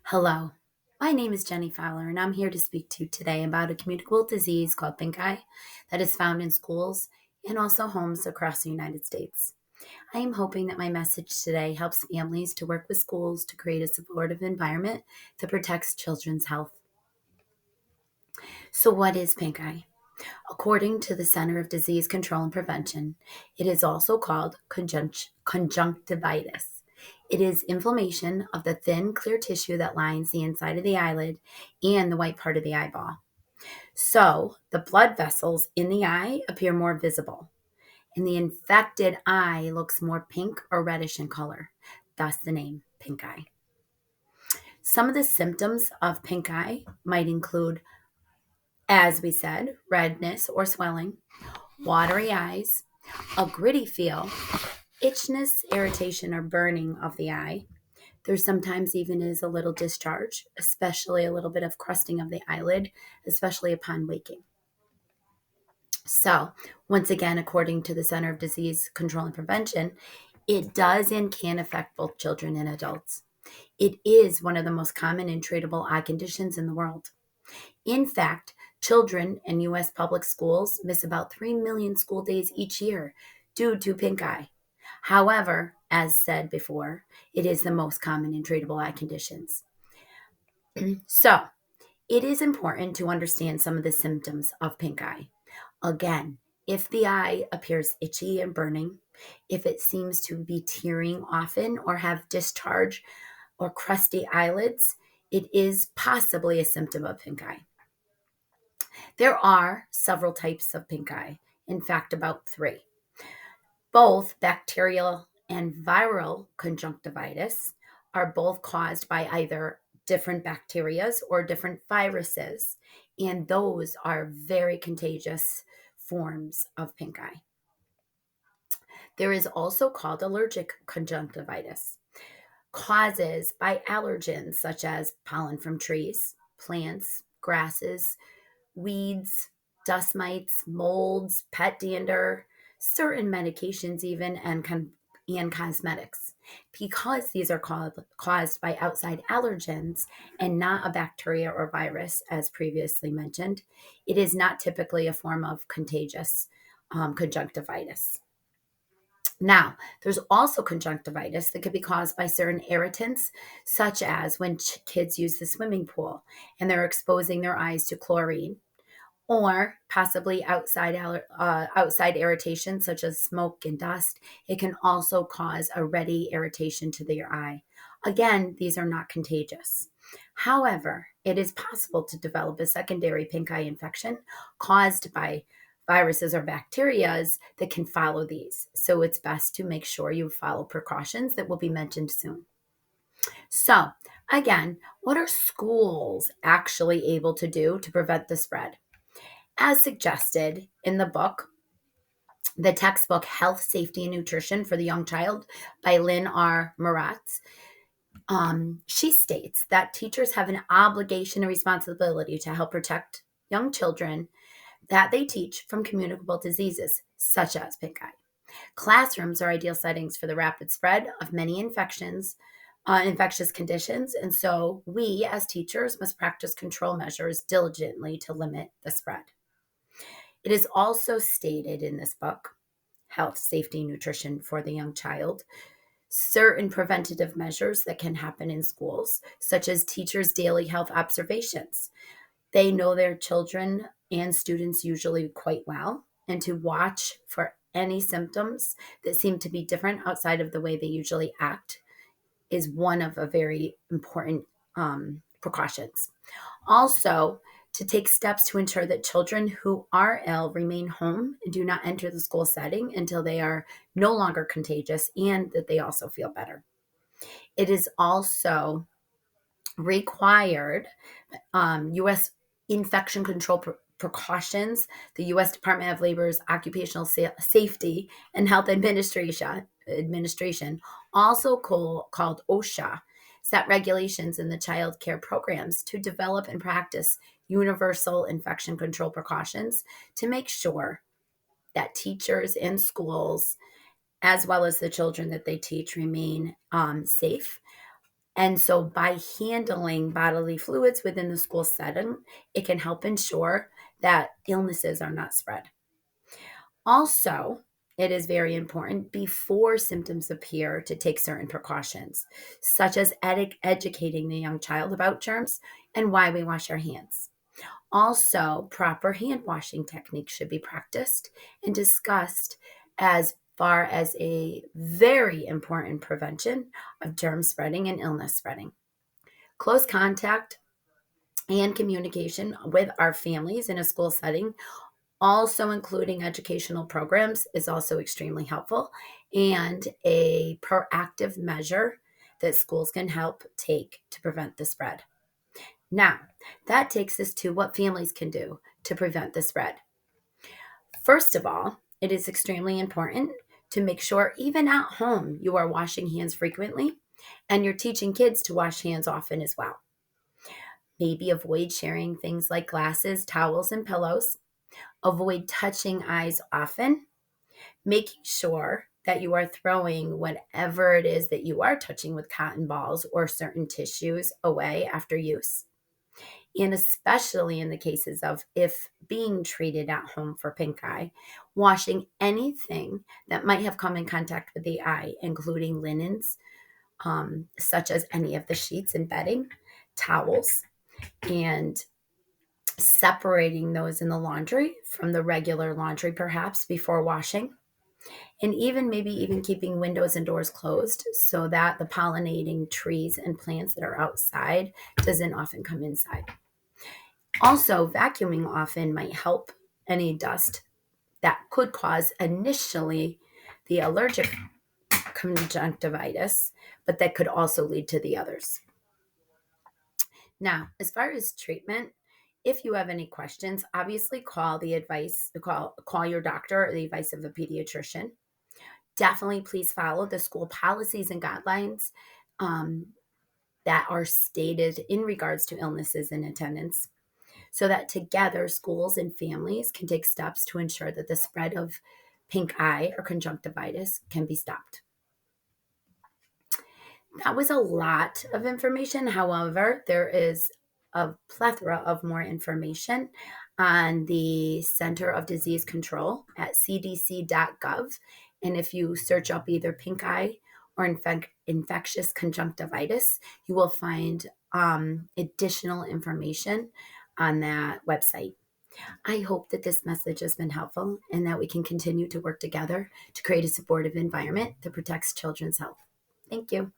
Hello, my name is Jenny Fowler, and I'm here to speak to you today about a communicable disease called pink eye that is found in schools and also homes across the United States. I am hoping that my message today helps families to work with schools to create a supportive environment that protects children's health. So, what is pink eye? According to the Center of Disease Control and Prevention, it is also called conjunctivitis. It is inflammation of the thin, clear tissue that lines the inside of the eyelid and the white part of the eyeball. So, the blood vessels in the eye appear more visible, and the infected eye looks more pink or reddish in color, thus the name pink eye. Some of the symptoms of pink eye might include, as we said, redness or swelling, watery eyes, a gritty feel, itchiness, irritation, or burning of the eye. There sometimes even is a little discharge, especially a little bit of crusting of the eyelid, especially upon waking. So, once again, according to the Center of Disease Control and Prevention, it does and can affect both children and adults. It is one of the most common and treatable eye conditions in the world. In fact, children in U.S. public schools miss about 3 million school days each year due to pink eye. However, as said before, it is the most common and treatable eye conditions. So, it is important to understand some of the symptoms of pink eye. Again, if the eye appears itchy and burning, if it seems to be tearing often or have discharge or crusty eyelids, it is possibly a symptom of pink eye. There are several types of pink eye, in fact, about three. Both bacterial and viral conjunctivitis are both caused by either different bacterias or different viruses, and those are very contagious forms of pink eye. There is also called allergic conjunctivitis, causes by allergens such as pollen from trees, plants, grasses, weeds, dust mites, molds, pet dander, certain medications, even, and cosmetics. Because these are caused by outside allergens and not a bacteria or virus, as previously mentioned, it is not typically a form of contagious conjunctivitis. Now, there's also conjunctivitis that could be caused by certain irritants, such as when kids use the swimming pool and they're exposing their eyes to chlorine, or possibly outside irritation such as smoke and dust. It can also cause a ready irritation to your eye. Again, these are not contagious. However, it is possible to develop a secondary pink eye infection caused by viruses or bacterias that can follow these. So it's best to make sure you follow precautions that will be mentioned soon. So, again, what are schools actually able to do to prevent the spread? As suggested in the book, the textbook Health, Safety, and Nutrition for the Young Child by Lynn R. Moratz, she states that teachers have an obligation and responsibility to help protect young children that they teach from communicable diseases such as pink eye. Classrooms are ideal settings for the rapid spread of many infectious conditions, and so we as teachers must practice control measures diligently to limit the spread. It is also stated in this book, Health, Safety, Nutrition for the Young Child, certain preventative measures that can happen in schools, such as teachers' daily health observations. They know their children and students usually quite well, and to watch for any symptoms that seem to be different outside of the way they usually act is one of a very important precautions. Also, to take steps to ensure that children who are ill remain home and do not enter the school setting until they are no longer contagious and that they also feel better. It is also required U.S. infection control precautions. The U.S. Department of Labor's Occupational Safety and Health Administration, also called OSHA, set regulations in the child care programs to develop and practice universal infection control precautions to make sure that teachers and schools, as well as the children that they teach, remain safe. And so by handling bodily fluids within the school setting, it can help ensure that illnesses are not spread. Also, it is very important before symptoms appear to take certain precautions, such as educating the young child about germs and why we wash our hands. Also, proper hand washing techniques should be practiced and discussed as far as a very important prevention of germ spreading and illness spreading. Close contact and communication with our families in a school setting, also including educational programs, is also extremely helpful and a proactive measure that schools can help take to prevent the spread. Now, that takes us to what families can do to prevent the spread. First of all, it is extremely important to make sure, even at home, you are washing hands frequently and you're teaching kids to wash hands often as well. Maybe avoid sharing things like glasses, towels, and pillows. Avoid touching eyes often. Making sure that you are throwing whatever it is that you are touching with cotton balls or certain tissues away after use. And especially in the cases of if being treated at home for pink eye, washing anything that might have come in contact with the eye, including linens, such as any of the sheets and bedding, towels, and separating those in the laundry from the regular laundry, perhaps before washing. And even maybe even keeping windows and doors closed so that the pollinating trees and plants that are outside doesn't often come inside. Also, vacuuming often might help any dust that could cause initially the allergic conjunctivitis, but that could also lead to the others. Now, as far as treatment, if you have any questions, obviously call your doctor or the advice of a pediatrician. Definitely please follow the school policies and guidelines um, that are stated in regards to illnesses and attendance, so that together schools and families can take steps to ensure that the spread of pink eye or conjunctivitis can be stopped. That was a lot of information. However, there is a plethora of more information on the Center of Disease Control at cdc.gov. And if you search up either pink eye or infectious conjunctivitis, you will find additional information on that website. I hope that this message has been helpful and that we can continue to work together to create a supportive environment that protects children's health. Thank you.